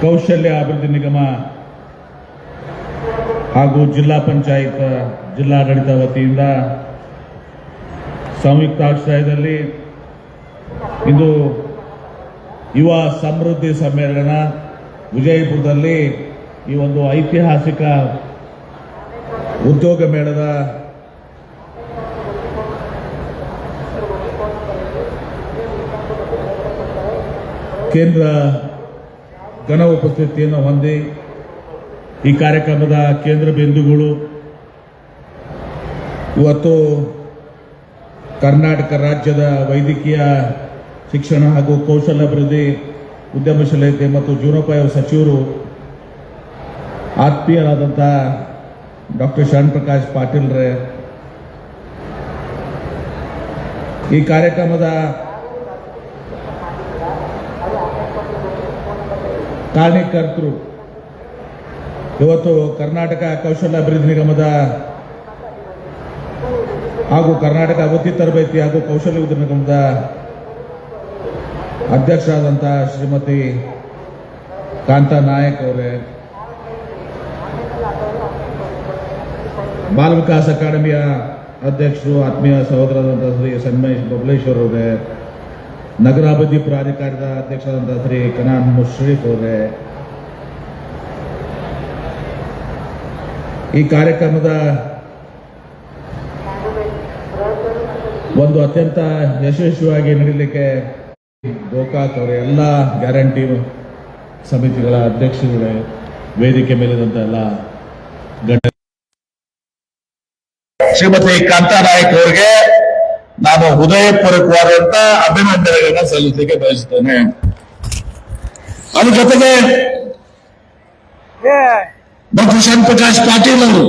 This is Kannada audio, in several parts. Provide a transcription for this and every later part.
ಕೌಶಲ್ಯ ಅಭಿವೃದ್ಧಿ ನಿಗಮ ಹಾಗೂ ಜಿಲ್ಲಾ ಪಂಚಾಯತ್ ಜಿಲ್ಲಾಡಳಿತ ವತಿಯಿಂದ ಸಂಯುಕ್ತ ಆಶ್ರಯದಲ್ಲಿ ಇಂದು ಯುವ ಸಮೃದ್ಧಿ ಸಮ್ಮೇಳನ ವಿಜಯಪುರದಲ್ಲಿ ಈ ಒಂದು ಐತಿಹಾಸಿಕ ಉದ್ಯೋಗ ಮೇಳದ ಕೇಂದ್ರ ಘನ ಉಪಸ್ಥಿತಿಯನ್ನು ಹೊಂದಿ ಈ ಕಾರ್ಯಕ್ರಮದ ಕೇಂದ್ರ ಬಿಂದುಗಳು ಇವತ್ತು ಕರ್ನಾಟಕ ರಾಜ್ಯದ ವೈದ್ಯಕೀಯ ಶಿಕ್ಷಣ ಹಾಗೂ ಕೌಶಲ್ಯಾಭಿವೃದ್ಧಿ ಉದ್ಯಮಶೀಲತೆ ಮತ್ತು ಜೀವನೋಪಾಯ ಸಚಿವರು ಆತ್ಮೀಯರಾದಂಥ ಡಾಕ್ಟರ್ ಶರಣ್ ಪ್ರಕಾಶ್ ಪಾಟೀಲ್ರೇ, ಈ ಕಾರ್ಯಕ್ರಮದ ಕಾರಣೀಕರ್ತರು ಇವತ್ತು ಕರ್ನಾಟಕ ಕೌಶಲ್ಯಾಭಿವೃದ್ಧಿ ನಿಗಮದ ಹಾಗೂ ಕರ್ನಾಟಕ ವೃತ್ತಿ ತರಬೇತಿ ಹಾಗೂ ಕೌಶಲ್ಯ ಉದ್ಯಮ ನಿಗಮದ ಅಧ್ಯಕ್ಷರಾದಂಥ ಶ್ರೀಮತಿ ಕಾಂತಾ ನಾಯಕ್ ಅವರೇ, ಬಾಲ ವಿಕಾಸ್ ಅಕಾಡೆಮಿಯ ಅಧ್ಯಕ್ಷರು ಆತ್ಮೀಯ ಸಹೋದರರಾದಂಥ ಶ್ರೀ ಸನ್ಮೇಶ್ ಬಬಲೇಶ್ವರ್ ಅವರೇ, ನಗರಾಭಿವೃದ್ಧಿ ಪ್ರಾಧಿಕಾರದ ಅಧ್ಯಕ್ಷರಾದಂಥ ಶ್ರೀ ಕನಾನ್ ಮುಶ್ರೀಫ್ ಅವರೇ, ಈ ಕಾರ್ಯಕ್ರಮದ ಒಂದು ಅತ್ಯಂತ ಯಶಸ್ವಿಯಾಗಿ ನಡೀಲಿಕ್ಕೆ ಗೋಕಾಕ್ ಅವರೇ, ಎಲ್ಲ ಗ್ಯಾರಂಟಿ ಸಮಿತಿಗಳ ಅಧ್ಯಕ್ಷರುಗಳೇ, ವೇದಿಕೆ ಮೇಲಿದಂತ ಎಲ್ಲ ಶ್ರೀಮತಿ ಕಾಂತಾ ನಾಯಕ್ ಅವರಿಗೆ ನಾನು ಹೃದಯಪೂರ್ವಕವಾದಂತ ಅಭಿನಂದನೆಗಳನ್ನ ಸಲ್ಲಿಸಲಿಕ್ಕೆ ಬಯಸುತ್ತೇನೆ. ಅದ್ರ ಜೊತೆಗೆ ಡಾಕ್ಟರ್ ಶರಣ್ ಪ್ರಕಾಶ್ ಪಾಟೀಲ್ ಅವರು,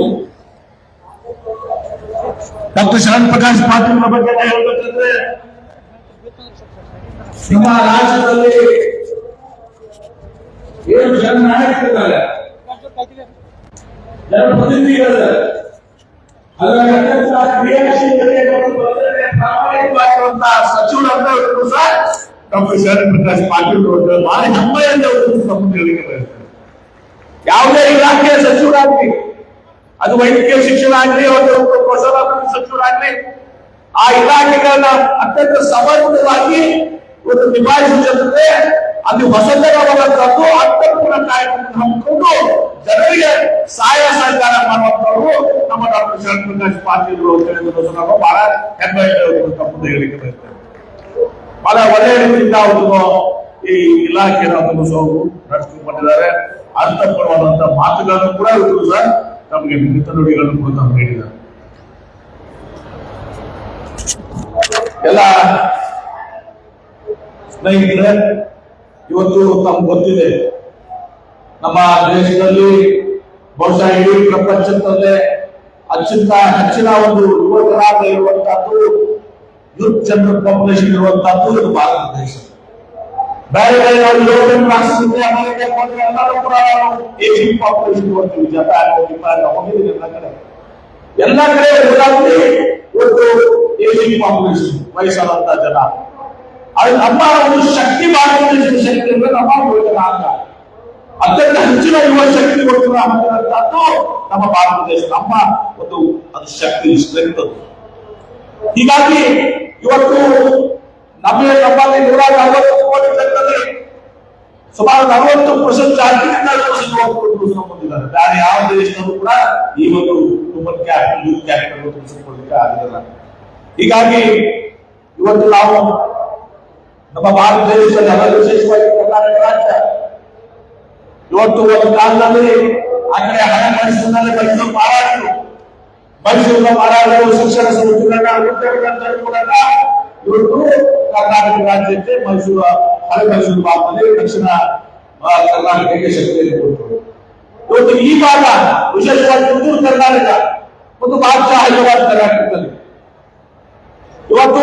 ಡಾಕ್ಟರ್ ಶರಣ್ ಪ್ರಕಾಶ್ ಪಾಟೀಲ್ ಬಗ್ಗೆ ಹೇಳ್ಬೇಕಂದ್ರೆ ನಮ್ಮ ರಾಜ್ಯದಲ್ಲಿ ಏನು ಜನನಾಯಕರಿದ್ದಾರೆ, ಜನಪ್ರತಿನಿಧಿಗಳಿದ್ದಾರೆ, ಅದರಲ್ಲಿ ಅತ್ಯಂತ ಕ್ರಿಯಾಶೀಲತೆ ಮತ್ತು ಪ್ರಾಮಾಣಿಕವಾಗಿರುವಂತಹ ಸಚಿವರಂತೂ ಸಹ ಡಾಕ್ಟರ್ ಶರಣ್ ಪ್ರಕಾಶ್ ಪಾಟೀಲ್ ಅವರು ಭಾರಿ ಹೆಮ್ಮೆಯಿಂದ ಹೇಳಿಕೆ ಬಯಸ್ತಾರೆ. ಯಾವುದೇ ಇಲಾಖೆಯ ಸಚಿವರಾಗ್ಲಿ, ಅದು ವೈದ್ಯಕೀಯ ಶಿಕ್ಷಣ ಆಗಲಿ, ಒಂದು ಕೌಶಲ್ಯಾಭಿವೃದ್ಧಿ ಸಚಿವರಾಗ್ಲಿ, ಆ ಇಲಾಖೆಗಳನ್ನ ಅತ್ಯಂತ ಸಮರ್ಪಕವಾಗಿ ಇವತ್ತು ನಿಭಾಯಿಸುವ ಜೊತೆಗೆ ಅದು ಹೊಸತರವಾದಂತದ್ದು ಅರ್ಥಪೂರ್ಣ ಕಾರ್ಯಕ್ರಮ ಹಮ್ಮಿಕೊಂಡು ಜನರಿಗೆ ಸಹಾಯ ಸಹಕಾರ ಮಾಡುವಂತವರು ನಮ್ಮ ಡಾಕ್ಟರ್ ಶರಣ್ ಪ್ರಕಾಶ್ ಪಾಟೀಲ್ ಅವರು ನಾವು ಬಹಳ ಹೆಮ್ಮೆ ಮುಂದೆ ಹೇಳಿಕೆ ಬರ್ತೇವೆ. ಬಹಳ ಒಳ್ಳೆಯ ರೀತಿಯಿಂದ ಅವರು ಈ ಇಲಾಖೆಯನ್ನು ನಡೆಸಿಕೊಂಡು ಬಂದಿದ್ದಾರೆ. ಅರ್ಥಪೂರ್ಣವಾದಂತಹ ಮಾತುಗಳನ್ನು ಕೂಡ ಇವರು ಸಹ ನಮಗೆ ಮಿತ ನುಡಿಗಳನ್ನು ಕೂಡ ನಮ್ಗೆ ಹೇಳಿದ್ದಾರೆ. ಎಲ್ಲ ಸ್ನೇಹಿತರೆ, ಇವತ್ತು ತಮ್ಗೆ ಗೊತ್ತಿದೆ, ನಮ್ಮ ದೇಶದಲ್ಲಿ ಬಹುಶಃ ಇಡೀ ಪ್ರಪಂಚದಲ್ಲೇ ಅತ್ಯಂತ ಹೆಚ್ಚಿನ ಒಂದು ಯುವಕರಾಗ ಇರುವಂತಹದ್ದು, ಯೂತ್ ಜನರಲ್ ಪಾಪ್ಯುಲೇಷನ್ ಇರುವಂತಹದ್ದು ಇದು ಭಾರತ ದೇಶ. ಬೇರೆ ಬೇರೆ ಯುರೋಪಿಯನ್ ರಾಷ್ಟ್ರದಿಂದ ಅಮೆರಿಕ ಎಲ್ಲರೂ ಕೂಡ ಏಜಿಂಗ್ ಪಾಪ್ಯುಲೇಷನ್ ಇರುವಂತೀವಿ. ಜಪಾನ್ ಹೋಗಿದ್ದೀವಿ ಎಲ್ಲ ಕಡೆ ಓಡಾಡಿ ಇವತ್ತು ಏಜಿಂಗ್ ಪಾಪ್ಯುಲೇಷನ್, ವಯಸ್ಸಾದಂತಹ ಜನ. ಅದು ನಮ್ಮ ಒಂದು ಶಕ್ತಿ, ಭಾರತ ದೇಶದ ಶಕ್ತಿ ಅಂದ್ರೆ ನಮ್ಮ ಯುವಕರ ಅಂತ ಅತ್ಯಂತ ಹೆಚ್ಚಿನ ಯುವ ಶಕ್ತಿ ಕೊಡುವಂತಹದ್ದು ನಮ್ಮ ಭಾರತ ದೇಶ, ನಮ್ಮ ಒಂದು ಅದು ಶಕ್ತಿ, ಸ್ಟ್ರೆಂತ್ ಅದು. ಹೀಗಾಗಿ ಇವತ್ತು ನಮ್ಮಲ್ಲಿ 140 ಕೋಟಿ ಜನರಲ್ಲಿ ಸುಮಾರು 40% ಜಾತಿಯಿಂದ ಹೊಂದಿದ್ದಾರೆ. ಬೇರೆ ಯಾವ ದೇಶದಲ್ಲೂ ಕೂಡ ಈ ಒಂದು ಹ್ಯೂಮನ್ ಕ್ಯಾಪಿಟಲ್, ಯೂತ್ ಕ್ಯಾಪಿಟಲ್ ತಿಳಿಸಿಕೊಳ್ಳಲಿಕ್ಕೆ ಆಗಿಲ್ಲ. ಹೀಗಾಗಿ ಇವತ್ತು ನಾವು ನಮ್ಮ ಭಾರತ ದೇಶದಲ್ಲಿ ಅದರ ವಿಶೇಷವಾಗಿ ಕರ್ನಾಟಕ ರಾಜ್ಯ ಇವತ್ತು ಒಂದು ಕಾಲದಲ್ಲಿ ಆ ಕಡೆ ಹಣ ಮೈಸೂರಿನಲ್ಲಿ ಮೈಸೂರಿನ ಮಾರಾಟಗಳು ಶಿಕ್ಷಣ ಸಂಸ್ಥೆಗಳನ್ನ ಕೂಡ ಇವತ್ತು ಕರ್ನಾಟಕ ರಾಜ್ಯಕ್ಕೆ ಮೈಸೂರು, ಹಳೆ ಮೈಸೂರು ಭಾಗದಲ್ಲಿ ದಕ್ಷಿಣ ಕರ್ನಾಟಕಕ್ಕೆ ಶಕ್ತಿಯನ್ನು ಕೊಟ್ಟರು. ಇವತ್ತು ಈ ಭಾಗ ವಿಶೇಷವಾಗಿ ಉತ್ತರ ಕರ್ನಾಟಕ ಮತ್ತು ಬಾದ್ಶಾ ಹೈದರಾಬಾದ್ ಕರ್ನಾಟಕದಲ್ಲಿ ಇವತ್ತು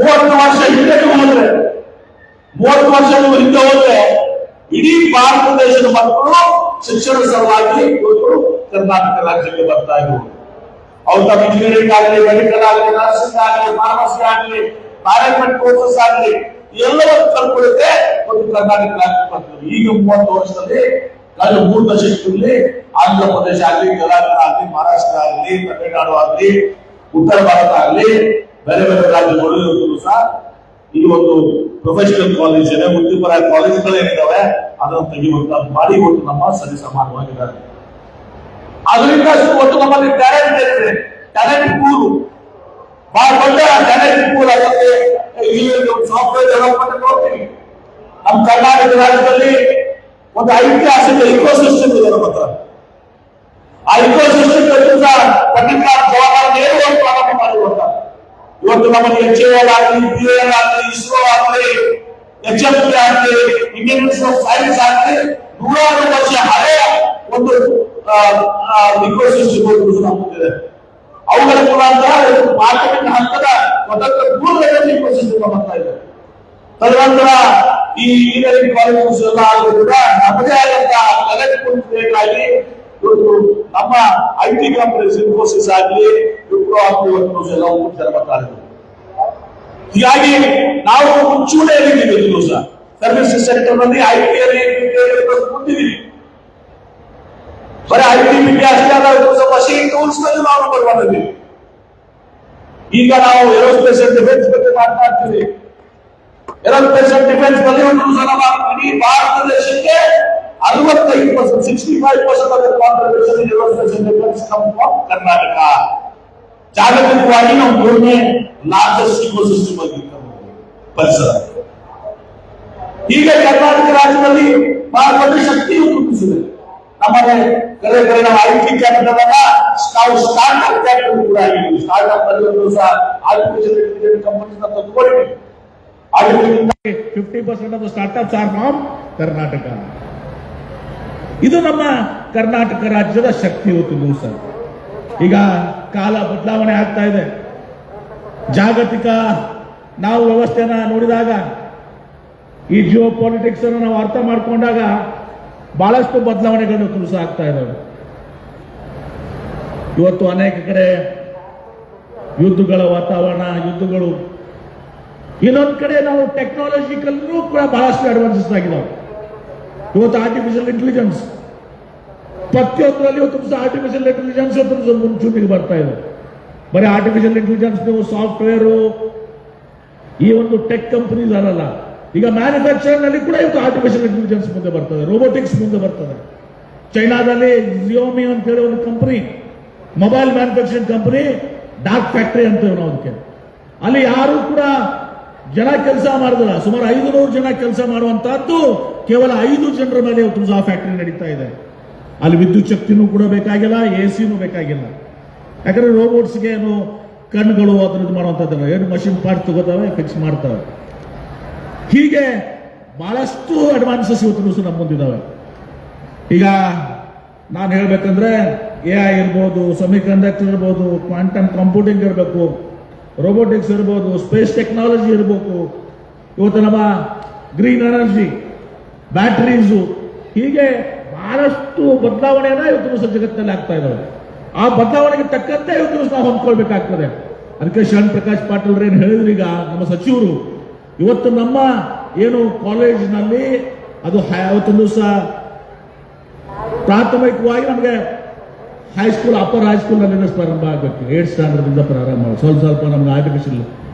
30 ವರ್ಷ ಹಿಂದೆ ಹೋದ್ರೆ 30 ವರ್ಷದ ಹಿಂದೆ ಹೋದ್ರೆ ಇಡೀ ಭಾರತ ದೇಶದ ಮಕ್ಕಳು ಶಿಕ್ಷಣ ಸಲುವಾಗಿ ಇವತ್ತು ಕರ್ನಾಟಕ ರಾಜ್ಯಕ್ಕೆ ಬರ್ತಾ ಇದ್ರು. ಅವ್ರು ತಮ್ಮ ಇಂಜಿನಿಯರಿಂಗ್ ಆಗಲಿ, ಮೆಡಿಕಲ್ ಆಗಲಿ, ನರ್ಸಿಂಗ್ ಆಗಲಿ, ಫಾರ್ಮಸಿ ಆಗಲಿ, ಮ್ಯಾನೇಜ್ಮೆಂಟ್ ಕೋರ್ಸಸ್ ಆಗಲಿ ಎಲ್ಲವನ್ನು ಕಲ್ಕೊಳ್ಳುತ್ತೆ ಒಂದು ಕರ್ನಾಟಕ ರಾಜ್ಯ ಬರ್ತದೆ. ಈಗ 30 ವರ್ಷದಲ್ಲಿ ಕಳೆದ 3 ದಶಕದಲ್ಲಿ ಆಂಧ್ರ ಪ್ರದೇಶ ಆಗಲಿ, ತೆಲಂಗಾಣ ಆಗಲಿ, ಮಹಾರಾಷ್ಟ್ರ ಆಗಲಿ, ತಮಿಳುನಾಡು ಆಗಲಿ, ಉತ್ತರ ಭಾರತ ಆಗಲಿ, ಬೇರೆ ಬೇರೆ ರಾಜ್ಯಗಳು ಇವತ್ತು ಸಹ ಈ ಒಂದು ಪ್ರೊಫೆಷನಲ್ ಕಾಲೇಜ್ ವೃತ್ತಿಪರ ಕಾಲೇಜ್ಗಳೇನಿದ್ದಾವೆ ಅದನ್ನು ತೆಗೆಯುವಂತ ಮಾಡಿ ಇವತ್ತು ನಮ್ಮ ಸರಿ ಸಮಾನವಾಗಿದ್ದಾರೆ. ಅದರಿಂದ ಒಟ್ಟು ನಮ್ಮಲ್ಲಿ ಟ್ಯಾಲೆಂಟ್ ಇದೆ, ಟ್ಯಾಲೆಂಟ್ ಪೂಲ್ ಬಹಳ ದೊಡ್ಡ ಟ್ಯಾಲೆಂಟ್ ಪೂಲ್ ಆಗುತ್ತೆ. ಸಾಫ್ಟ್ವೇರ್ ಡೆವಲಪ್ಮೆಂಟ್ ನೋಡ್ತೀವಿ, ನಮ್ಮ ಕರ್ನಾಟಕ ರಾಜ್ಯದಲ್ಲಿ ಒಂದು ಐತಿಹಾಸಿಕ ಇಕೋಸಿಸ್ಟಮ್ ಇದೆ ನಮ್ಮ ಹತ್ರ. ಆ ಇಕೋಸಿಸ್ಟಮ್ ಪಂಡಿತ್ ಜವಾಹರ್ ನೆಹರು ಪ್ರಾರಂಭ ಮಾಡಿರುವಂತ ಇವತ್ತು ನಮ್ಮಲ್ಲಿ HAL ಆಗಲಿ, BAL ಆಗಲಿ, ಇಸ್ರೋ ಆಗಲಿ, HFP ಆಗಲಿ, ಇಂಡಿಯನ್ ಇನ್ಸ್ಟಿಟ್ಯೂಟ್ ಆಫ್ ಸೈನ್ಸ್ ಆಗಲಿ, 100 ವರ್ಷ ಹಳೆಯ ಒಂದು ಇಕೋಸಿಸ್ಟಮ್ ನಮ್ಮದಿದೆ. ಅವುಗಳ ಮುಖಾಂತರ ಮಾರ್ಕೆಟಿಂಗ್ ಹಂತದ ಸ್ವತಂತ್ರ ಪೂರ್ವ ಇಕೋಸಿಸ್ಟಮ್ ಬರ್ತಾ ಇದೆ. ತದನಂತರ ಈ ಇಂಜಿನಿಯರಿಂಗ್ ಕಾಲೇಜಸ್ ಎಲ್ಲ ಆಗೋದ್ರಿಂದ ನಮ್ಮದೇ ಆದಂತಹ ಕಲೆಕ್ಟ್ ಬೇಕಾಗಿ ಇವತ್ತು ನಮ್ಮ IT ಕಂಪನೀಸ್ ಇನ್ಫೋಸಿಸ್ ಆಗಲಿ, ವಿಪ್ರೋ ಆಗಲಿ ಇವತ್ತು ಎಲ್ಲ ಜನ ಬರ್ತಾ ಇದ್ರು. ಹೀಗಾಗಿ ನಾವು ಮುಂಚೂಣಿಯಲ್ಲಿದ್ದೀವಿ. ದಿವಸ ಸರ್ವಿಸ್ ಸೆಕ್ಟರ್ ನಲ್ಲಿ IT ಅಲ್ಲಿ ಮುಂದಿದ್ದೀವಿ. ಬರೀ IT ಬಿಟ್ಟು ಅಷ್ಟೇ ಅಲ್ಲ, ಮಷೀನ್ ಟೂಲ್ಸ್ ನಲ್ಲಿ ನಾವು ನಂಬರ್ ಮಾಡಿದ್ವಿ. ಈಗ ನಾವು ಏರೋಸ್ಪೇಸ್ ಅಂಡ್ ಡಿಫೆನ್ಸ್ ಬಗ್ಗೆ ಮಾತನಾಡ್ತೀವಿ. ಏರೋಸ್ಪೇಸ್ ಅಂಡ್ ಡಿಫೆನ್ಸ್ ನಲ್ಲಿ ಒಂದು ಇಡೀ ಭಾರತ ದೇಶಕ್ಕೆ 65%, 65% of the contribution in aerospace and defense come from Karnataka. ಜಾಗತಿಕವಾಗಿ ನಾವು 3ನೇ ಲಾರ್ಜೆಸ್ಟ್ ಇಕೋಸಿಸ್ಟಮ್ ಆಗಿರ್ತಾರೆ ಪರಿಸರ. ಈಗ ಕರ್ನಾಟಕ ರಾಜ್ಯದಲ್ಲಿ ಬಹಳ ದೊಡ್ಡ ಶಕ್ತಿಯನ್ನು ರೂಪಿಸಿದೆ. ನಮ್ಮನೆ ಕರೆ ನಾವು IT ಕ್ಯಾಪಿಟಲ್ ಅನ್ನ ನಾವು ಸ್ಟಾರ್ಟ್ಅಪ್ ಕ್ಯಾಪಿಟಲ್ ಕೂಡ ಆಗಿದ್ದೀವಿ. ಸ್ಟಾರ್ಟ್ಅಪ್ ಅಲ್ಲಿ ಒಂದು ಸಹ ಆರ್ಟಿಫಿಷಿಯಲ್ ಇಂಟೆಲಿಜೆನ್ಸ್ ಕಂಪನೀಸ್ ತಗೊಂಡಿದ್ದೀವಿ. 50% of the startups are from Karnataka. ಇದು ನಮ್ಮ ಕರ್ನಾಟಕ ರಾಜ್ಯದ ಶಕ್ತಿ ಇವತ್ತು ದಿವಸ. ಈಗ ಕಾಲ ಬದಲಾವಣೆ ಆಗ್ತಾ ಇದೆ. ಜಾಗತಿಕ ನಾವು ವ್ಯವಸ್ಥೆನ ನೋಡಿದಾಗ, ಈ ಜಿಯೋ ಪಾಲಿಟಿಕ್ಸ್ ಅನ್ನು ನಾವು ಅರ್ಥ ಮಾಡಿಕೊಂಡಾಗ ಬಹಳಷ್ಟು ಬದಲಾವಣೆಗಳು ದಿವಸ ಆಗ್ತಾ ಇದ್ದಾವೆ. ಇವತ್ತು ಅನೇಕ ಕಡೆ ಯುದ್ಧಗಳ ವಾತಾವರಣ, ಯುದ್ಧಗಳು. ಇನ್ನೊಂದು ಕಡೆ ನಾವು ಟೆಕ್ನಾಲಜಿಕಲ್ಲೂ ಕೂಡ ಬಹಳಷ್ಟು ಅಡ್ವಾನ್ಸಸ್ ಆಗಿದ್ದಾವೆ. ಇವತ್ತು ಆರ್ಟಿಫಿಷಿಯಲ್ ಇಂಟೆಲಿಜೆನ್ಸ್ ಪ್ರತಿಯೊಂದರಲ್ಲಿ ಇವತ್ತು ಆರ್ಟಿಫಿಷಿಯಲ್ ಇಂಟೆಲಿಜೆನ್ಸ್ ಮುಂಚೂಣಿಗೆ ಬರ್ತಾ ಇದೆ. ಬರೀ ಆರ್ಟಿಫಿಷಿಯಲ್ ಇಂಟೆಲಿಜೆನ್ಸ್ ನೀವು ಸಾಫ್ಟ್ವೇರು ಈ ಒಂದು ಟೆಕ್ ಕಂಪನೀಸ್ ಅಲ್ಲ, ಈಗ ಮ್ಯಾನುಫ್ಯಾಕ್ಚರಿಂಗ್ ನಲ್ಲಿ ಕೂಡ ಇವತ್ತು ಆರ್ಟಿಫಿಷಿಯಲ್ ಇಂಟೆಲಿಜೆನ್ಸ್ ಮುಂದೆ ಬರ್ತದೆ, ರೋಬೋಟಿಕ್ಸ್ ಮುಂದೆ ಬರ್ತದೆ. ಚೈನಾದಲ್ಲಿ ಜಿಯೋಮಿ ಅಂತ ಹೇಳಿ ಒಂದು company, mobile manufacturing company, dark factory ಅಂತೇವೆ ನಾವು ಅದಕ್ಕೆ. ಅಲ್ಲಿ ಯಾರು ಕೂಡ ಜನ ಕೆಲಸ ಮಾಡಿದಿಲ್ಲ. ಸುಮಾರು 500 ಜನ ಕೆಲಸ ಮಾಡುವಂತಹದ್ದು ಕೇವಲ 5 ಜನರ ಮೇಲೆ ಇವತ್ತು ಆ ಫ್ಯಾಕ್ಟರಿ ನಡೀತಾ ಇದೆ. ಅಲ್ಲಿ ವಿದ್ಯುತ್ ಶಕ್ತಿನೂ ಕೂಡ ಬೇಕಾಗಿಲ್ಲ, AC ಬೇಕಾಗಿಲ್ಲ. ಯಾಕಂದ್ರೆ ರೋಬೋಟ್ಸ್ಗೆ ಏನು ಕಣ್ಣುಗಳು ಅದ್ರದ್ದು ಮಾಡುವಂತದ್ದಲ್ಲ, ಏನು ಮಷಿನ್ ಪಾರ್ಟ್ ತಗೋತಾವೆ, ಫಿಕ್ಸ್ ಮಾಡ್ತವೆ. ಹೀಗೆ ಬಹಳಷ್ಟು ಅಡ್ವಾನ್ಸಸ್ ಇವತ್ತು ನಮ್ಮ ಮುಂದಿದ್ದಾವೆ. ಈಗ ನಾನು ಹೇಳ್ಬೇಕಂದ್ರೆ AI ಇರ್ಬೋದು, ಸೆಮಿಕಂಡಕ್ಟರ್ ಇರ್ಬೋದು, ಕ್ವಾಂಟಮ್ ಕಂಪ್ಯೂಟಿಂಗ್ ಇರಬೇಕು, ರೋಬೋಟಿಕ್ಸ್ ಇರ್ಬೋದು, ಸ್ಪೇಸ್ ಟೆಕ್ನಾಲಜಿ ಇರಬೇಕು, ಇವತ್ತು ನಮ್ಮ ಗ್ರೀನ್ ಎನರ್ಜಿ, ಬ್ಯಾಟರೀಸು, ಹೀಗೆ ಬಹಳಷ್ಟು ಬದಲಾವಣೆಯನ್ನ ಇವತ್ತು ಜಗತ್ತಿನಲ್ಲಿ ಆಗ್ತಾ ಇದ್ದಾವೆ. ಆ ಬದಲಾವಣೆಗೆ ತಕ್ಕಂತೆ ಇವತ್ತು ನಾವು ಹೊಂದ್ಕೊಳ್ಬೇಕಾಗ್ತದೆ. ಅದಕ್ಕೆ ಶರಣ್ ಪ್ರಕಾಶ್ ಪಾಟೀಲ್ ಏನು ಹೇಳಿದ್ರು, ಈಗ ನಮ್ಮ ಸಚಿವರು ಇವತ್ತು ನಮ್ಮ ಏನು ಕಾಲೇಜಿನಲ್ಲಿ ಅದು ಅವತ್ತೊಂದು ದಿವಸ ಪ್ರಾಥಮಿಕವಾಗಿ ನಮಗೆ ಹೈಸ್ಕೂಲ್, ಅಪ್ಪರ್ ಹೈಸ್ಕೂಲ್ ನಲ್ಲಿ ಪ್ರಾರಂಭ ಆಗಬೇಕು. 8th ಸ್ಟ್ಯಾಂಡರ್ಡ್ ಇಂದ ಪ್ರಾರಂಭ ಮಾಡಿ ಸ್ವಲ್ಪ ನಮ್ಗೆ ಆರ್ಟಿಫಿಷಿಯಲ್.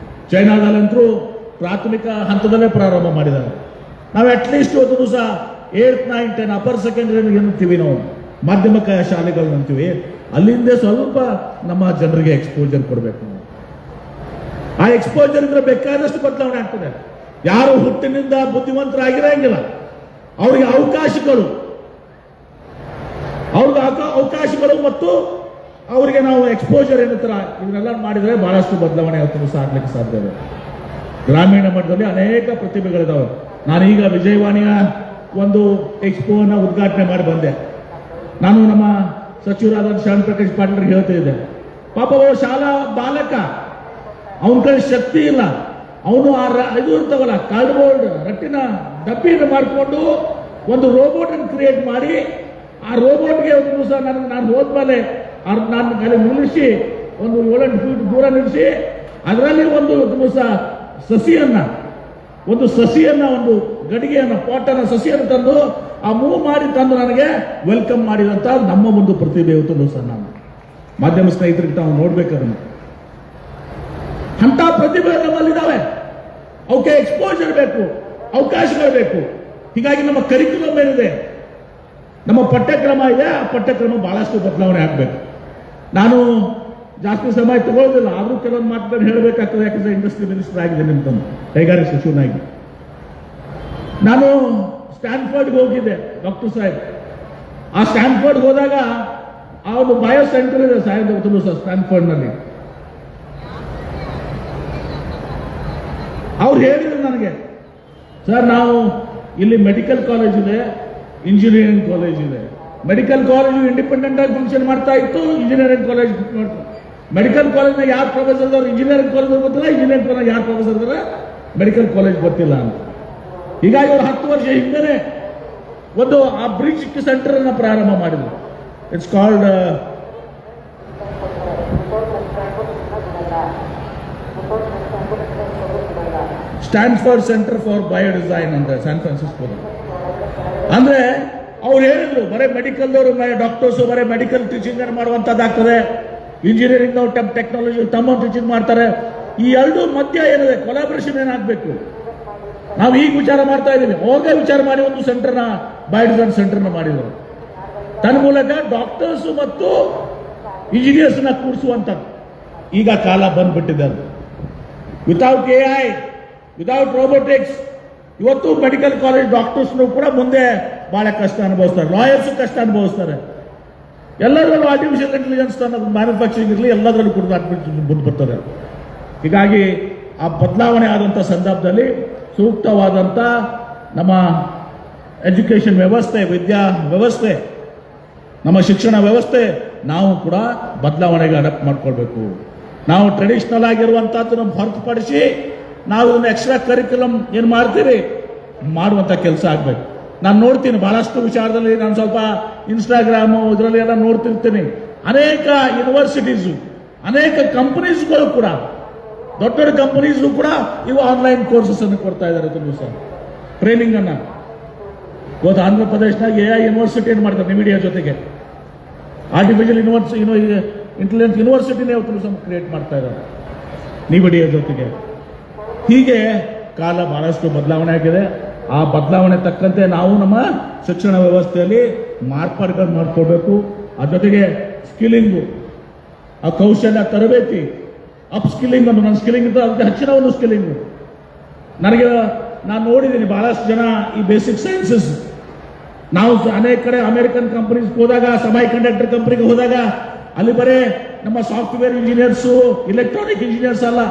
ಚೈನಾದಲ್ಲಂತರೂ ಪ್ರಾಥಮಿಕ ಹಂತದಲ್ಲೇ ಪ್ರಾರಂಭ ಮಾಡಿದ್ದಾರೆ. ನಾವು ಅಟ್ಲೀಸ್ಟ್ ಇವತ್ತು ದಿವಸ 8th, 9th, 10 ಅಪ್ಪರ್ ಸೆಕೆಂಡರಿ ಏನಂತೀವಿ ನಾವು, ಮಾಧ್ಯಮಿಕ ಶಾಲೆಗಳು ಅಂತೀವಿ, ಅಲ್ಲಿಂದ ಸ್ವಲ್ಪ ನಮ್ಮ ಜನರಿಗೆ ಎಕ್ಸ್ಪೋಜರ್ ಕೊಡಬೇಕು. ಆ ಎಕ್ಸ್ಪೋಜರ್ ಇದ್ರೆ ಬೇಕಾದಷ್ಟು ಬದಲಾವಣೆ ಆಗ್ತದೆ. ಯಾರು ಹುಟ್ಟಿನಿಂದ ಬುದ್ಧಿವಂತರಾಗಿರಂಗಿಲ್ಲ, ಅವ್ರಿಗೆ ಅವಕಾಶಗಳು ಮತ್ತು ಅವರಿಗೆ ನಾವು ಎಕ್ಸ್ಪೋಜರ್ ಏನಂತಾರ ಇದನ್ನೆಲ್ಲ ಮಾಡಿದ್ರೆ ಬಹಳಷ್ಟು ಬದಲಾವಣೆ ಆಗ್ಲಿಕ್ಕೆ ಸಾಧ್ಯ ಇದೆ. ಗ್ರಾಮೀಣ ಮಟ್ಟದಲ್ಲಿ ಅನೇಕ ಪ್ರತಿಭೆಗಳಿದಾವೆ. ನಾನೀಗ ವಿಜಯವಾಣಿಯ ಒಂದು ಎಕ್ಸ್ಪೋನ ಉದ್ಘಾಟನೆ ಮಾಡಿ ಬಂದೆ. ನಾನು ನಮ್ಮ ಸಚಿವರಾದ ಶರಣ್ ಪ್ರಕಾಶ್ ಪಾಟೀಲ್ ಹೇಳ್ತಿದ್ದೆ, ಪಾಪ ಶಾಲಾ ಬಾಲಕ, ಅವನ ಕಡೆ ಶಕ್ತಿ ಇಲ್ಲ, ಅವನು ಇದು ಇರ್ತಾವಲ್ಲ ಕಾರ್ಡ್ಬೋರ್ಡ್ ರಟ್ಟಿನ ಡಬ್ಬಿಯನ್ನು ಮಾಡಿಕೊಂಡು ಒಂದು ರೋಬೋಟ್ ಅನ್ನು ಕ್ರಿಯೇಟ್ ಮಾಡಿ, ಆ ರೋಬೋಟ್ಗೆ ಒಂದು ದಿವಸ ನಾನು ಹೋದ್ಮೇಲೆ ನಾನು ಅಲ್ಲಿ ನಿಲ್ಲಿಸಿ ಒಂದು 7-8 ಫೀಟ್ ದೂರ ನಿಲ್ಲಿಸಿ ಅದರಲ್ಲಿ ಒಂದು ದಿವಸ ಸಸಿಯನ್ನ ಒಂದು ಸಸಿಯನ್ನ, ಒಂದು ಗಡಿಗೆಯನ್ನು, ಪಾಟನ್ನು, ಸಸಿಯನ್ನು ತಂದು ಆ ಮೂವ್ ಮಾಡಿ ತಂದು ನನಗೆ ವೆಲ್ಕಮ್ ಮಾಡಿದಂತ ನಮ್ಮ ಒಂದು ಪ್ರತಿಭೆ ಇವತ್ತು ಸರ್. ನಾನು ಮಾಧ್ಯಮ ಸ್ನೇಹಿತರಿಗೆ ತಾವು ನೋಡ್ಬೇಕದನ್ನು, ಅಂತ ಪ್ರತಿಭೆ ನಮ್ಮಲ್ಲಿದ್ದಾವೆ. ಅವಕ್ಕೆ ಎಕ್ಸ್ಪೋಜರ್ ಬೇಕು, ಅವಕಾಶಗಳು ಬೇಕು. ಹೀಗಾಗಿ ನಮ್ಮ ಕರಿಕ್ಯುಲಮ್ ಏನಿದೆ, ನಮ್ಮ ಪಠ್ಯಕ್ರಮ ಇದೆ, ಆ ಪಠ್ಯಕ್ರಮ ಬಹಳಷ್ಟು ಬದಲಾವಣೆ ಆಗಬೇಕು. ನಾನು ಜಾಸ್ತಿ ಸಮಯ ತಗೊಳ್ಳೋದಿಲ್ಲ, ಆದರೂ ಕೆಲವೊಂದು ಮಾತುಗಳನ್ನು ಹೇಳಬೇಕಾಗ್ತದೆ. ಯಾಕಂದ್ರೆ ಇಂಡಸ್ಟ್ರಿ ಮಿನಿಸ್ಟರ್ ಆಗಿದೆ ನಿಮ್ತಂದು, ಕೈಗಾರಿಕಾ ಸಚಿವನಾಗಿ. ನಾನು ಸ್ಟ್ಯಾನ್ಫರ್ಡ್ಗೆ ಹೋಗಿದ್ದೆ ಡಾಕ್ಟರ್ ಸಾಹೇಬ್. ಆ ಸ್ಟ್ಯಾನ್ಫರ್ಡ್ಗೆ ಹೋದಾಗ ಆ ಒಂದು ಬಯೋ ಸೆಂಟರ್ ಇದೆ ಸಾಹೇಬ್ ಗೊತ್ತಲ್ಲ ಸರ್, ಸ್ಟ್ಯಾನ್ಫರ್ಡ್ನಲ್ಲಿ. ಅವ್ರು ಹೇಳಿದ್ರು ನನಗೆ, ಸರ್ ನಾವು ಇಲ್ಲಿ ಮೆಡಿಕಲ್ ಕಾಲೇಜ್ ಇದೆ, ಇಂಜಿನಿಯರಿಂಗ್ ಕಾಲೇಜ್ ಇದೆ. ಮೆಡಿಕಲ್ ಕಾಲೇಜು ಇಂಡಿಪೆಂಡೆಂಟ್ ಆಗಿ ಫಂಕ್ಷನ್ ಮಾಡ್ತಾ ಇತ್ತು, ಇಂಜಿನಿಯರಿಂಗ್ ಕಾಲೇಜ್ ಮೆಡಿಕಲ್ ಕಾಲೇಜ್ನ ಯಾರು ಪ್ರೊಫೆಸರ್ ಇದ್ದವ್ರು ಇಂಜಿನಿಯರಿಂಗ್ ಕಾಲೇಜ್ ಗೊತ್ತಿಲ್ಲ, ಇಂಜಿನಿಯರಿಂಗ್ ಕಾಲೇಜ್ ಯಾರು ಪ್ರೊಫೆಸರ್ ಇದ್ದಾರೆ ಮೆಡಿಕಲ್ ಕಾಲೇಜ್ ಗೊತ್ತಿಲ್ಲ ಅಂತ. ಹೀಗಾಗಿ ಅವರು 10 ವರ್ಷ ಹಿಂದೆ ಒಂದು ಆ ಬ್ರಿಡ್ಜ್ ಸೆಂಟರ್ ಅನ್ನ ಪ್ರಾರಂಭ ಮಾಡಿದ್ರು. It's called Stanford centre for bio design ಅಂತ ಸ್ಯಾನ್ ಫ್ರಾನ್ಸಿಸ್ಕೋ. ಅಂದ್ರೆ ಅವ್ರು ಹೇಳಿದ್ರು, ಬರೀ ಮೆಡಿಕಲ್ದವರು, ಡಾಕ್ಟರ್ಸ್ ಬರೀ ಮೆಡಿಕಲ್ ಟೀಚಿಂಗ್ ಮಾಡುವಂತದ್ದಾಗ್ತದೆ, ಇಂಜಿನಿಯರಿಂಗ್ ಟೆಕ್ನಾಲಜಿ ತಮ್ಮ ಟೀಚಿಂಗ್ ಮಾಡ್ತಾರೆ. ಈ ಎರಡು ಮಧ್ಯ ಏನಿದೆ ಕೊಲಾಬರೇಷನ್ ಏನಾಗಬೇಕು, ನಾವು ಈಗ ವಿಚಾರ ಮಾಡ್ತಾ ಇದ್ದೀವಿ. ಅವಾಗೇ ವಿಚಾರ ಮಾಡಿ ಒಂದು ಸೆಂಟರ್ನ, ಬಯೋ ಡಿಸೈನ್ ಸೆಂಟರ್ನ ಮಾಡಿದರು. ತನ್ನ ಮೂಲಕ ಡಾಕ್ಟರ್ಸ್ ಮತ್ತು ಇಂಜಿನಿಯರ್ಸ್ ನ ಕೂರಿಸುವಂತ ಈಗ ಕಾಲ ಬಂದ್ಬಿಟ್ಟಿದೆ. ಅದು ವಿತೌಟ್ AI, ವಿತೌಟ್ ರೋಬೋಟಿಕ್ಸ್ ಇವತ್ತು ಮೆಡಿಕಲ್ ಕಾಲೇಜ್ ಡಾಕ್ಟರ್ಸ್ನು ಕೂಡ ಮುಂದೆ ಬಹಳ ಕಷ್ಟ ಅನುಭವಿಸ್ತಾರೆ, ಲಾಯರ್ಸ್ ಕಷ್ಟ ಅನುಭವಿಸ್ತಾರೆ. ಎಲ್ಲದರಲ್ಲೂ ಆರ್ಟಿಫಿಷಿಯಲ್ ಇಂಟೆಲಿಜೆನ್ಸ್ ಮ್ಯಾನುಫ್ಯಾಕ್ಚರಿಂಗ್ ಇರಲಿ, ಎಲ್ಲದರಲ್ಲೂ ಕೂಡ ಮುಂದೆ ಬರ್ತಾರೆ. ಹೀಗಾಗಿ ಆ ಬದಲಾವಣೆ ಆದಂಥ ಸಂದರ್ಭದಲ್ಲಿ ಸೂಕ್ತವಾದಂಥ ನಮ್ಮ ಎಜುಕೇಷನ್ ವ್ಯವಸ್ಥೆ, ವಿದ್ಯಾ ವ್ಯವಸ್ಥೆ, ನಮ್ಮ ಶಿಕ್ಷಣ ವ್ಯವಸ್ಥೆ ನಾವು ಕೂಡ ಬದಲಾವಣೆಗೆ ಅಡಾಪ್ಟ್ ಮಾಡ್ಕೊಳ್ಬೇಕು. ನಾವು ಟ್ರೆಡಿಷನಲ್ ಆಗಿರುವಂಥದ್ದನ್ನು ಹೊರತುಪಡಿಸಿ ನಾವು ಇದನ್ನು ಎಕ್ಸ್ಟ್ರಾ ಕರಿಕ್ಯುಲಮ್ ಏನು ಮಾಡ್ತೀರಿ ಮಾಡುವಂಥ ಕೆಲಸ ಆಗಬೇಕು. ನಾನು ನೋಡ್ತೀನಿ ಬಹಳಷ್ಟು ವಿಚಾರದಲ್ಲಿ, ನಾನು ಸ್ವಲ್ಪ ಇನ್ಸ್ಟಾಗ್ರಾಮು ಇದರಲ್ಲಿ ಎಲ್ಲ ನೋಡ್ತಿರ್ತೀನಿ. ಅನೇಕ ಯೂನಿವರ್ಸಿಟೀಸು, ಅನೇಕ ಕಂಪನೀಸ್ಗಳು ಕೂಡ, ದೊಡ್ಡ ದೊಡ್ಡ ಕಂಪನೀಸ್ಗಳು ಕೂಡ ಇವು ಆನ್ಲೈನ್ ಕೋರ್ಸಸ್ ಅನ್ನು ಕೊಡ್ತಾ ಇದ್ದಾರೆ ತುಂಬ ಸರ್, ಟ್ರೈನಿಂಗ್ ಅನ್ನ. ಇವತ್ತು ಆಂಧ್ರ ಪ್ರದೇಶನಾಗ AI ಯೂನಿವರ್ಸಿಟಿ ಏನು ಮಾಡ್ತಾರೆ ನಿಮಿಡಿಯಾ ಜೊತೆಗೆ, ಆರ್ಟಿಫಿಷಿಯಲ್ ಇಂಟೆಲಿಜೆನ್ಸ್ ಯೂನಿವರ್ಸಿಟಿನೇ ಇವತ್ತು ಕ್ರಿಯೇಟ್ ಮಾಡ್ತಾ ಇದ್ದಾರೆ ನಿಮಿಡಿಯಾ ಜೊತೆಗೆ. ಹೀಗೆ ಕಾಲ ಬಹಳಷ್ಟು ಬದಲಾವಣೆ ಆಗಿದೆ. ಆ ಬದಲಾವಣೆ ತಕ್ಕಂತೆ ನಾವು ನಮ್ಮ ಶಿಕ್ಷಣ ವ್ಯವಸ್ಥೆಯಲ್ಲಿ ಮಾರ್ಪಾಡುಗಳನ್ನು ಮಾಡ್ಕೊಳ್ಬೇಕು. ಆ ಜೊತೆಗೆ ಸ್ಕಿಲ್ಲಿಂಗು, ಆ ಕೌಶಲ್ಯ ತರಬೇತಿ, ಅಪ್ ಸ್ಕಿಲ್ಲಿಂಗ್ ಅನ್ನು, ನನ್ನ ಸ್ಕಿಲ್ಲಿಂಗ್ ಇದ್ದ ಅದಕ್ಕೆ ಹೆಚ್ಚಿನ ಒಂದು ಸ್ಕಿಲ್ಲಿಂಗು. ನಾನು ನೋಡಿದ್ದೀನಿ ಬಹಳಷ್ಟು ಜನ ಈ ಬೇಸಿಕ್ ಸೈನ್ಸಸ್, ನಾವು ಅನೇಕ ಕಡೆ ಅಮೆರಿಕನ್ ಕಂಪನೀಸ್ ಹೋದಾಗ, ಸೆಮಿ ಕಂಡಕ್ಟರ್ ಕಂಪನಿಗೆ ಹೋದಾಗ ಅಲ್ಲಿ ಬರೇ ನಮ್ಮ ಸಾಫ್ಟ್ವೇರ್ ಇಂಜಿನಿಯರ್ಸು, ಇಲೆಕ್ಟ್ರಾನಿಕ್ ಇಂಜಿನಿಯರ್ಸ್ ಅಲ್ಲ.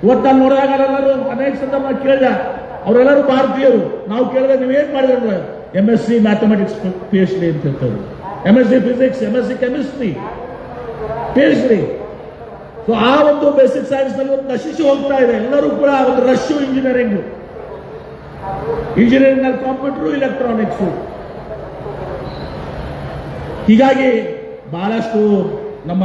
ಇವತ್ತು ನಾನು ನೋಡಿದಾಗ ಎಲ್ಲರೂ ಅನೇಕ ಸಂದರ್ಭ ಕೇಳಿದ, ಅವರೆಲ್ಲರೂ ಭಾರತೀಯರು. ನಾವು ಕೇಳಿದ್ರೆ ನೀವೇನು ಮಾಡಿದ್ರೆ MSc ಮ್ಯಾಥಮೆಟಿಕ್ಸ್ PhD ಅಂತ ಹೇಳ್ತಾರೆ, MSc physics, MSc chemistry, PhD. So ಆ ಒಂದು ಬೇಸಿಕ್ ಸೈನ್ಸ್ ನಲ್ಲಿ ಒಂದು ನಶಿಸಿ ಹೋಗ್ತಾ ಇದೆ. ಎಲ್ಲರೂ ಕೂಡ ಒಂದು ರಶ್ಯು ಇಂಜಿನಿಯರಿಂಗ್ ನಲ್ಲಿ ಕಂಪ್ಯೂಟರ್, ಇಲೆಕ್ಟ್ರಾನಿಕ್ಸ್. ಹೀಗಾಗಿ ಬಹಳಷ್ಟು ನಮ್ಮ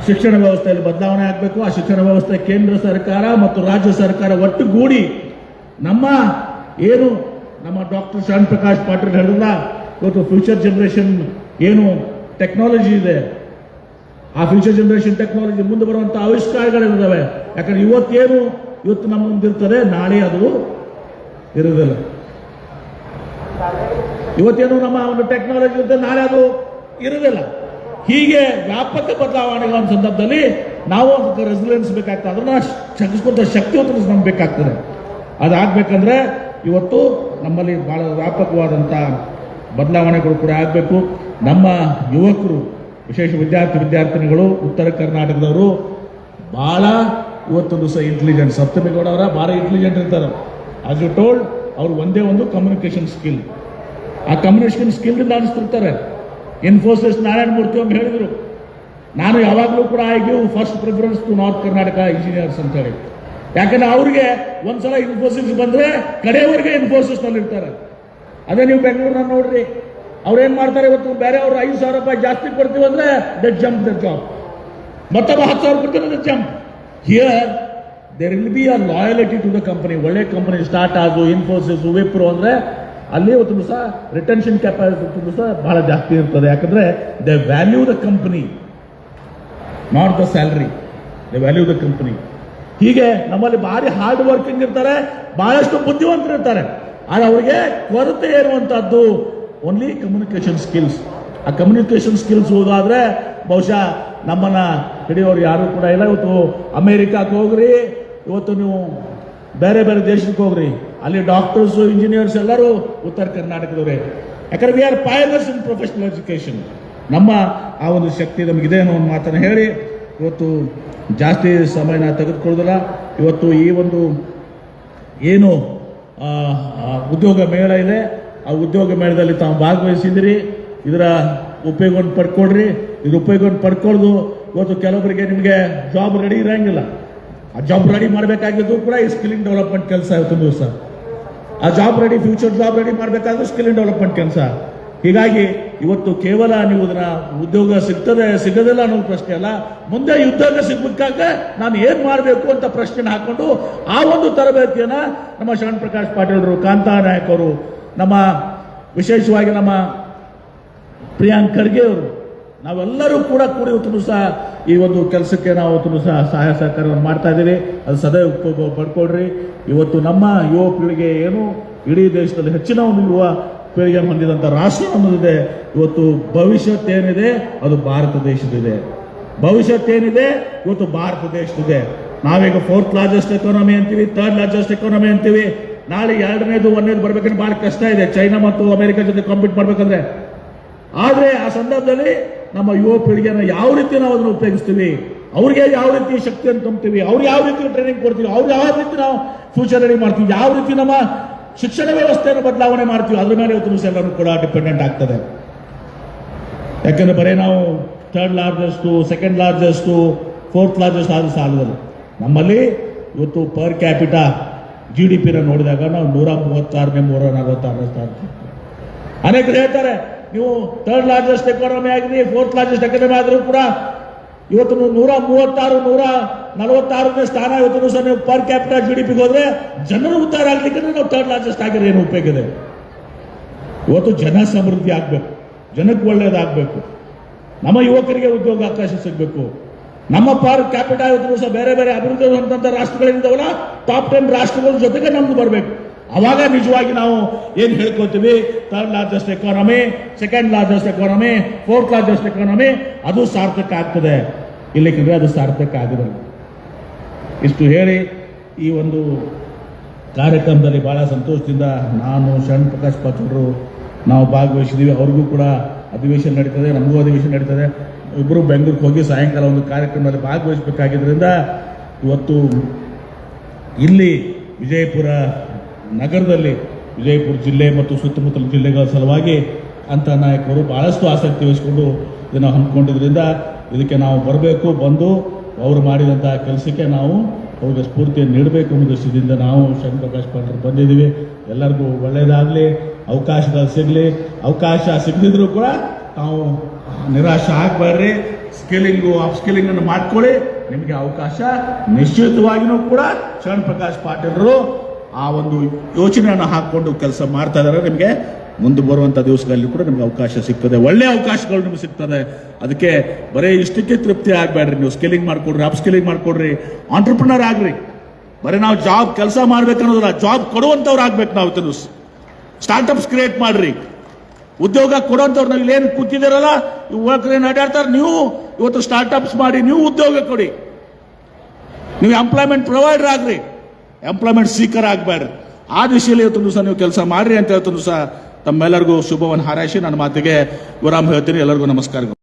ಶಿಕ್ಷಣ ವ್ಯವಸ್ಥೆಯಲ್ಲಿ ಬದಲಾವಣೆ ಆಗಬೇಕು. ಆ ಶಿಕ್ಷಣ ವ್ಯವಸ್ಥೆ ಕೇಂದ್ರ ಸರ್ಕಾರ ಮತ್ತು ರಾಜ್ಯ ಸರ್ಕಾರ ಒಟ್ಟುಗೂಡಿ ನಮ್ಮ ಏನು ನಮ್ಮ ಡಾಕ್ಟರ್ ಶ್ಯಾಮ್ ಪ್ರಕಾಶ್ ಪಾಟೀಲ್ ಹೇಳಿದ ಇವತ್ತು ಫ್ಯೂಚರ್ ಜನರೇಷನ್ ಏನು ಟೆಕ್ನಾಲಜಿ ಇದೆ, ಆ ಫ್ಯೂಚರ್ ಜನರೇಷನ್ ಟೆಕ್ನಾಲಜಿ ಮುಂದೆ ಬರುವಂತ ಆವಿಷ್ಕಾರಗಳಿದ್ದಾವೆ. ಯಾಕಂದ್ರೆ ಇವತ್ತು ನಮ್ಮ ಮುಂದಿರ್ತದೆ, ನಾಳೆ ಅದು ಇರುವುದಿಲ್ಲ. ಇವತ್ತೇನು ನಮ್ಮ ಒಂದು ಟೆಕ್ನಾಲಜಿ ಇರುತ್ತೆ, ನಾಳೆ ಅದು ಇರುವುದಿಲ್ಲ. ಹೀಗೆ ವ್ಯಾಪಕ ಬದಲಾವಣೆಗಳ ಸಂದರ್ಭದಲ್ಲಿ ನಾವು ಅದಕ್ಕೆ ರೆಸಿಲೆನ್ಸ್ ಬೇಕಾಗ್ತದೆ, ಅದನ್ನ ಶಕ್ತಿಸ್ಕೊಂತ ಶಕ್ತಿವಂತ ನಮ್ಗೆ ಬೇಕಾಗ್ತದೆ. ಅದಾಗಬೇಕಂದ್ರೆ ಇವತ್ತು ನಮ್ಮಲ್ಲಿ ಬಹಳ ವ್ಯಾಪಕವಾದಂಥ ಬದಲಾವಣೆಗಳು ಕೂಡ ಆಗಬೇಕು. ನಮ್ಮ ಯುವಕರು, ವಿಶೇಷ ವಿದ್ಯಾರ್ಥಿನಿಗಳು, ಉತ್ತರ ಕರ್ನಾಟಕದವರು ಬಹಳ ಇವತ್ತೊಂದು ಸಹ ಇಂಟೆಲಿಜೆಂಟ್, ಸಪ್ತಮಿಗೌಡ ಅವರ ಭಾಳ ಇಂಟೆಲಿಜೆಂಟ್ ಇರ್ತಾರೆ. ಆಸ್ ಯು ಟೋಲ್ಡ್, ಅವ್ರು ಒಂದೇ ಒಂದು ಕಮ್ಯುನಿಕೇಶನ್ ಸ್ಕಿಲ್, ಆ ಕಮ್ಯುನಿಕೇಶನ್ ಸ್ಕಿಲ್ನಿಂದ ಅನಿಸ್ತಿರ್ತಾರೆ. ಇನ್ಫೋಸಿಸ್ ನಾರಾಯಣ ಮೂರ್ತಿ ಅವರು ಹೇಳಿದರು, ನಾನು ಯಾವಾಗಲೂ ಕೂಡ I give first preference to north Karnataka engineers ಅಂತ ಹೇಳಿ. ಯಾಕಂದ್ರೆ ಅವ್ರಿಗೆ ಒಂದ್ಸಲ ಇನ್ಫೋಸಿಸ್ ಬಂದ್ರೆ ಕಡೆಯವರೆಗೆ ಇನ್ಫೋಸಿಸ್ ನಲ್ಲಿ ಇರ್ತಾರೆ. ಅದೇ ನೀವು ಬೆಂಗಳೂರಿನ ನೋಡ್ರಿ, ಅವ್ರೇನ್ ಮಾಡ್ತಾರೆ, ಇವತ್ತು ಬೇರೆ ಅವ್ರು 5,000 ರೂಪಾಯಿ ಜಾಸ್ತಿ ಕೊಡ್ತೀವಿ ಅಂದ್ರೆ ದ ಜಂಪ್ ದ ಜಾಬ್, ಮತ್ತೊಬ್ಬ 10,000 ಕೊಡ್ತೀವಿ the jump. Here there will be a loyalty to the company. ಒಳ್ಳೆ ಕಂಪನಿ ಸ್ಟಾರ್ಟ್ ಆದು ಇನ್ಫೋಸಿಸ್ ವಿಪ್ರೋ ಅಂದ್ರೆ ಅಲ್ಲಿ ಇವತ್ತು ದಿವಸ ರಿಟೆನ್ಷನ್ ಕೆಪಾಸಿಟಿ ದಿವಸ ಬಹಳ ಜಾಸ್ತಿ ಇರ್ತದೆ. ಯಾಕಂದ್ರೆ they value the company, not the salary, they value the company. ಹೀಗೆ ನಮ್ಮಲ್ಲಿ ಭಾರಿ ಹಾರ್ಡ್ ವರ್ಕಿಂಗ್ ಇರ್ತಾರೆ, ಬಹಳಷ್ಟು ಬುದ್ಧಿವಂತರು ಇರ್ತಾರೆ. ಆದ್ರೆ ಅವರಿಗೆ ಕೊರತೆ ಇರುವಂತಹದ್ದು ಓನ್ಲಿ ಕಮ್ಯುನಿಕೇಶನ್ ಸ್ಕಿಲ್ಸ್. ಆ ಕಮ್ಯುನಿಕೇಶನ್ ಸ್ಕಿಲ್ಸ್ ಹೋದಾದ್ರೆ ಬಹುಶಃ ನಮ್ಮನ್ನ ಹಿಡಿಯೋರು ಯಾರು ಕೂಡ ಇಲ್ಲ. ಇವತ್ತು ಅಮೆರಿಕಕ್ಕೆ ಹೋಗ್ರಿ, ಇವತ್ತು ನೀವು ಬೇರೆ ಬೇರೆ ದೇಶಕ್ಕೆ ಹೋಗ್ರಿ, ಅಲ್ಲಿ ಡಾಕ್ಟರ್ಸ್ ಇಂಜಿನಿಯರ್ಸ್ ಎಲ್ಲರೂ ಉತ್ತರ ಕರ್ನಾಟಕದವರೇ. ಯಾಕಂದ್ರೆ we are pioneers in professional education. ನಮ್ಮ ಆ ಒಂದು ಶಕ್ತಿ ನಮಗಿದೆ ಅನ್ನೋ ಒಂದು ಮಾತನ್ನು ಹೇಳಿ ಇವತ್ತು ಜಾಸ್ತಿ ಸಮಯನ ತೆಗೆದುಕೊಳ್ಳೋದಿಲ್ಲ. ಇವತ್ತು ಈ ಒಂದು ಏನು ಉದ್ಯೋಗ ಮೇಳ ಇದೆ, ಆ ಉದ್ಯೋಗ ಮೇಳದಲ್ಲಿ ತಾವು ಭಾಗವಹಿಸಿದಿರಿ. ಇದರ ಉಪಯೋಗವನ್ನು ಪಡ್ಕೊಳ್ರಿ. ಇದ್ರ ಉಪಯೋಗವನ್ನು ಪಡ್ಕೊಳ್ಳೋದು ಇವತ್ತು ಕೆಲವೊಬ್ಬರಿಗೆ ನಿಮಗೆ ಜಾಬ್ ರೆಡಿ ಇರಂಗಿಲ್ಲ. ಆ ಜಾಬ್ ರೆಡಿ ಮಾಡಬೇಕಾಗಿದ್ದು ಕೂಡ ಈ ಸ್ಕಿಲ್ಲಿಂಗ್ ಡೆವಲಪ್ಮೆಂಟ್ ಕೆಲಸ ಇವತ್ತು ದಿವಸ. ಆ job ready, future job ready ಮಾಡಬೇಕಾದ್ರೆ ಸ್ಕಿಲ್ಲಿಂಗ್ ಡೆವಲಪ್ಮೆಂಟ್ ಕೆಲಸ. ಹೀಗಾಗಿ ಇವತ್ತು ಕೇವಲ ನೀವು ಇದನ್ನ ಉದ್ಯೋಗ ಸಿಗದಿಲ್ಲ ಅನ್ನೋದು ಪ್ರಶ್ನೆ ಅಲ್ಲ, ಮುಂದೆ ಉದ್ಯೋಗ ಸಿಗ್ಬೇಕಾಗ ನಾನು ಏನ್ ಮಾಡಬೇಕು ಅಂತ ಪ್ರಶ್ನೆ ಹಾಕೊಂಡು ಆ ಒಂದು ತರಬೇತಿಯನ್ನ ನಮ್ಮ ಶರಣ್ ಪ್ರಕಾಶ್ ಪಾಟೀಲ್ರು, ಕಾಂತಾ ನಾಯಕ್ ಅವರು, ನಮ್ಮ ವಿಶೇಷವಾಗಿ ನಮ್ಮ ಪ್ರಿಯಾಂಕ್ ಖರ್ಗೆ ಅವರು, ನಾವೆಲ್ಲರೂ ಕೂಡ ಕೂಡಿ ಇವತ್ತು ಸಹ ಈ ಒಂದು ಕೆಲಸಕ್ಕೆ ನಾವು ಇವತ್ತು ಸಹ ಸಹಾಯ ಸಹಕಾರವನ್ನು ಮಾಡ್ತಾ ಇದ್ದೀವಿ. ಅದು ಸದೈವ ಪಡ್ಕೊಳ್ರಿ. ಇವತ್ತು ನಮ್ಮ ಯುವ ಪೀಳಿಗೆ ಏನು ಇಡೀ ದೇಶದಲ್ಲಿ ಹೆಚ್ಚಿನ ಒಂದು ಯುವ ಪೀಳಿಗೆ ಹೊಂದಿದಂಥ ರಾಷ್ಟ್ರ ನಮ್ಮದಿದೆ. ಇವತ್ತು ಭವಿಷ್ಯತ್ ಏನಿದೆ ಅದು ಭಾರತ ದೇಶದಿದೆ. ಭವಿಷ್ಯತ್ ಏನಿದೆ ಇವತ್ತು ಭಾರತ ದೇಶದಿದೆ. ನಾವೀಗ 4th ಲಾರ್ಜೆಸ್ಟ್ ಎಕಾನಮಿ ಅಂತೀವಿ, 3rd ಲಾರ್ಜೆಸ್ಟ್ ಎಕಾನಮಿ ಅಂತೀವಿ. ನಾಳೆ 2ನೇದು 1ನೇದು ಬರ್ಬೇಕಂದ್ರೆ ಬಹಳ ಕಷ್ಟ ಇದೆ, ಚೈನಾ ಮತ್ತು ಅಮೆರಿಕ ಜೊತೆ ಕಾಂಪೀಟ್ ಮಾಡ್ಬೇಕಂದ್ರೆ. ಆದ್ರೆ ಆ ಸಂದರ್ಭದಲ್ಲಿ ನಮ್ಮ ಯುವ ಪೀಳಿಗೆನ ಯಾವ ರೀತಿ ನಾವು ಅದನ್ನು ಉಪಯೋಗಿಸ್ತೀವಿ, ಅವ್ರಿಗೆ ಯಾವ ರೀತಿ ಶಕ್ತಿಯನ್ನು ತುಂಬ್ತೀವಿ, ಅವ್ರಿಗೆ ಯಾವ ರೀತಿ ಟ್ರೈನಿಂಗ್ ಕೊಡ್ತೀವಿ, ಅವ್ರಿಗೆ ಯಾವ ರೀತಿ ನಾವು ಫ್ಯೂಚರ್ ರೆಡಿ ಮಾಡ್ತೀವಿ, ಯಾವ ರೀತಿ ನಮ್ಮ ಶಿಕ್ಷಣ ವ್ಯವಸ್ಥೆಯನ್ನು ಬದಲಾವಣೆ ಮಾಡ್ತೀವಿ, ಅದ್ರ ಮೇಲೆ ಇವತ್ತು ಎಲ್ಲರೂ ಕೂಡ ಡಿಪೆಂಡೆಂಟ್ ಆಗ್ತದೆ. ಯಾಕಂದ್ರೆ ಬರೀ ನಾವು 3rd largest, 2nd largest, 4th largest ಆದ್ರೂ ಸಾಲದಲ್ಲಿ. ನಮ್ಮಲ್ಲಿ ಇವತ್ತು ಪರ್ ಕ್ಯಾಪಿಟಾ GDP ನೋಡಿದಾಗ ನಾವು 136ನೇ 146ನೇ ಸ್ಥಾನ. ಅನೇಕರು ಹೇಳ್ತಾರೆ ನೀವು 3rd ಲಾರ್ಜೆಸ್ಟ್ ಎಕಾನಮಿ ಆಗಿದೆ, 4th ಲಾರ್ಜೆಸ್ಟ್ ಎಕಾನಮಿ ಆದರೂ ಕೂಡ ಇವತ್ತು 136, 146ನೇ ಸ್ಥಾನ ಇವತ್ತು ಸಹ ನೀವು ಪರ್ ಕ್ಯಾಪಿಟಲ್ GDP ಹೋದ್ರೆ ಜನರ ಉದ್ಧಾರ ಆಗ್ಲಿಕ್ಕೆ ನಾವು 3rd ಲಾರ್ಜೆಸ್ಟ್ ಆಗಿರೋ ಏನು ಉಪಯೋಗ ಇದೆ? ಇವತ್ತು ಜನ ಸಮೃದ್ಧಿ ಆಗ್ಬೇಕು, ಜನಕ್ಕೆ ಒಳ್ಳೇದಾಗಬೇಕು, ನಮ್ಮ ಯುವಕರಿಗೆ ಉದ್ಯೋಗ ಅವಕಾಶ ಸಿಗಬೇಕು. ನಮ್ಮ ಪರ್ ಕ್ಯಾಪಿಟಲ್ ಇವತ್ತು ಸಹ ಬೇರೆ ಬೇರೆ ಅಭಿವೃದ್ಧಿ ಹೊಂದಂತ ರಾಷ್ಟ್ರಗಳಿಂದವಲ್ಲ, ಟಾಪ್ 10 ರಾಷ್ಟ್ರಗಳ ಜೊತೆಗೆ ನಮ್ದು ಬರಬೇಕು. ಅವಾಗ ನಿಜವಾಗಿ ನಾವು ಏನ್ ಹೇಳ್ಕೊತೀವಿ, 3rd largest economy, 2nd largest economy, 4th largest economy, ಅದು ಸಾರ್ಥಕ ಆಗ್ತದೆ. ಇಲ್ಲಕ್ಕಿದ್ರೆ ಅದು ಸಾರ್ಥಕ ಆಗೋದಿಲ್ಲ. ಇಷ್ಟು ಹೇಳಿ ಈ ಒಂದು ಕಾರ್ಯಕ್ರಮದಲ್ಲಿ ಬಹಳ ಸಂತೋಷದಿಂದ ನಾನು ಶರಣ್ ಪ್ರಕಾಶ್ ಪಾಟೀಲ್ರು ನಾವು ಭಾಗವಹಿಸಿದ್ದೀವಿ. ಅವ್ರಿಗೂ ಕೂಡ ಅಧಿವೇಶನ ನಡೀತದೆ, ನಮಗೂ ಅಧಿವೇಶನ ನಡೀತದೆ. ಇಬ್ಬರು ಬೆಂಗಳೂರಿಗೆ ಹೋಗಿ ಸಾಯಂಕಾಲ ಒಂದು ಕಾರ್ಯಕ್ರಮದಲ್ಲಿ ಭಾಗವಹಿಸಬೇಕಾಗಿದ್ದರಿಂದ ಇವತ್ತು ಇಲ್ಲಿ ವಿಜಯಪುರ ನಗರದಲ್ಲಿ, ವಿಜಯಪುರ ಜಿಲ್ಲೆ ಮತ್ತು ಸುತ್ತಮುತ್ತಲ ಜಿಲ್ಲೆಗಳ ಸಲುವಾಗಿ ಅಂತ ನಾಯಕರು ಬಹಳಷ್ಟು ಆಸಕ್ತಿ ವಹಿಸಿಕೊಂಡು ಇದನ್ನು ಹಮ್ಮಿಕೊಂಡಿದ್ರಿಂದ ಇದಕ್ಕೆ ನಾವು ಬರಬೇಕು, ಬಂದು ಅವರು ಮಾಡಿದಂಥ ಕೆಲಸಕ್ಕೆ ನಾವು ಅವ್ರಿಗೆ ಸ್ಫೂರ್ತಿಯನ್ನು ನೀಡಬೇಕು ಅನ್ನೋ ದೃಷ್ಟಿಯಿಂದ ನಾವು ಶರಣ್ ಪ್ರಕಾಶ್ ಪಾಟೀಲ್ ಬಂದಿದ್ದೀವಿ. ಎಲ್ಲರಿಗೂ ಒಳ್ಳೆಯದಾಗಲಿ, ಅವಕಾಶಗಳು ಸಿಗಲಿ. ಅವಕಾಶ ಸಿಗದಿದ್ರು ಕೂಡ ನಾವು ನಿರಾಶೆ ಆಗಬೇಡ್ರಿ. ಸ್ಕಿಲ್ಲಿಂಗು ಅಪ್ಸ್ಕಿಲ್ಲಿಂಗನ್ನು ಮಾಡ್ಕೊಳ್ಳಿ. ನಿಮಗೆ ಅವಕಾಶ ನಿಶ್ಚಿತವಾಗಿಯೂ ಕೂಡ ಶರಣ್ ಪ್ರಕಾಶ್ ಪಾಟೀಲ್ರು ಆ ಒಂದು ಯೋಚನೆಯನ್ನು ಹಾಕಿಕೊಂಡು ಕೆಲಸ ಮಾಡ್ತಾ ಇದ್ದಾರೆ. ನಿಮಗೆ ಮುಂದೆ ಬರುವಂಥ ದಿವಸಗಳಲ್ಲಿ ಕೂಡ ನಿಮ್ಗೆ ಅವಕಾಶ ಸಿಗ್ತದೆ, ಒಳ್ಳೆ ಅವಕಾಶಗಳು ನಿಮ್ಗೆ ಸಿಗ್ತದೆ. ಅದಕ್ಕೆ ಬರೀ ಇಷ್ಟಕ್ಕೆ ತೃಪ್ತಿ ಆಗಬೇಡ್ರಿ. ನೀವು ಸ್ಕಿಲ್ಲಿಂಗ್ ಮಾಡ್ಕೊಡ್ರಿ, ಅಪ್ ಸ್ಕಿಲ್ಲಿಂಗ್ ಮಾಡ್ಕೊಡ್ರಿ, ಆಂಟ್ರಪ್ರಿನರ್ ಆಗ್ರಿ. ಬರೀ ನಾವು ಜಾಬ್ ಕೆಲಸ ಮಾಡ್ಬೇಕನ್ನೋದಿಲ್ಲ, ಜಾಬ್ ಕೊಡುವಂಥವ್ರು ಆಗ್ಬೇಕು. ನಾವು ಇವತ್ತು ಸ್ಟಾರ್ಟ್ಅಪ್ಸ್ ಕ್ರಿಯೇಟ್ ಮಾಡ್ರಿ, ಉದ್ಯೋಗ ಕೊಡುವಂಥವ್ರು. ನಾವು ಇಲ್ಲೇನು ಕೂತಿದ್ದೀರಲ್ಲ, ಯುವಕರೇನು ಅಡ್ಡಾಡ್ತಾರೆ, ನೀವು ಇವತ್ತು ಸ್ಟಾರ್ಟ್ಅಪ್ಸ್ ಮಾಡಿ ನೀವು ಉದ್ಯೋಗ ಕೊಡಿ. ನೀವು ಎಂಪ್ಲಾಯ್ಮೆಂಟ್ ಪ್ರೊವೈಡರ್ ಆಗ್ರಿ, ಎಂಪ್ಲಾಯ್ಮೆಂಟ್ ಸೀಕರ್ ಆಗಬೇಡ್ರಿ. ಆ ದಿಶೆಯಲ್ಲಿ ಇವತ್ತು ಸಹ ನೀವು ಕೆಲಸ ಮಾಡ್ರಿ ಅಂತ ಹೇಳ್ತು ಸಹ ತಮ್ಮೆಲ್ಲರಿಗೂ ಶುಭವನ್ನು ಹಾರೈಸಿ ನನ್ನ ಮಾತಿಗೆ ವಿರಾಮ ಹೇಳ್ತೀನಿ. ಎಲ್ಲರಿಗೂ ನಮಸ್ಕಾರ.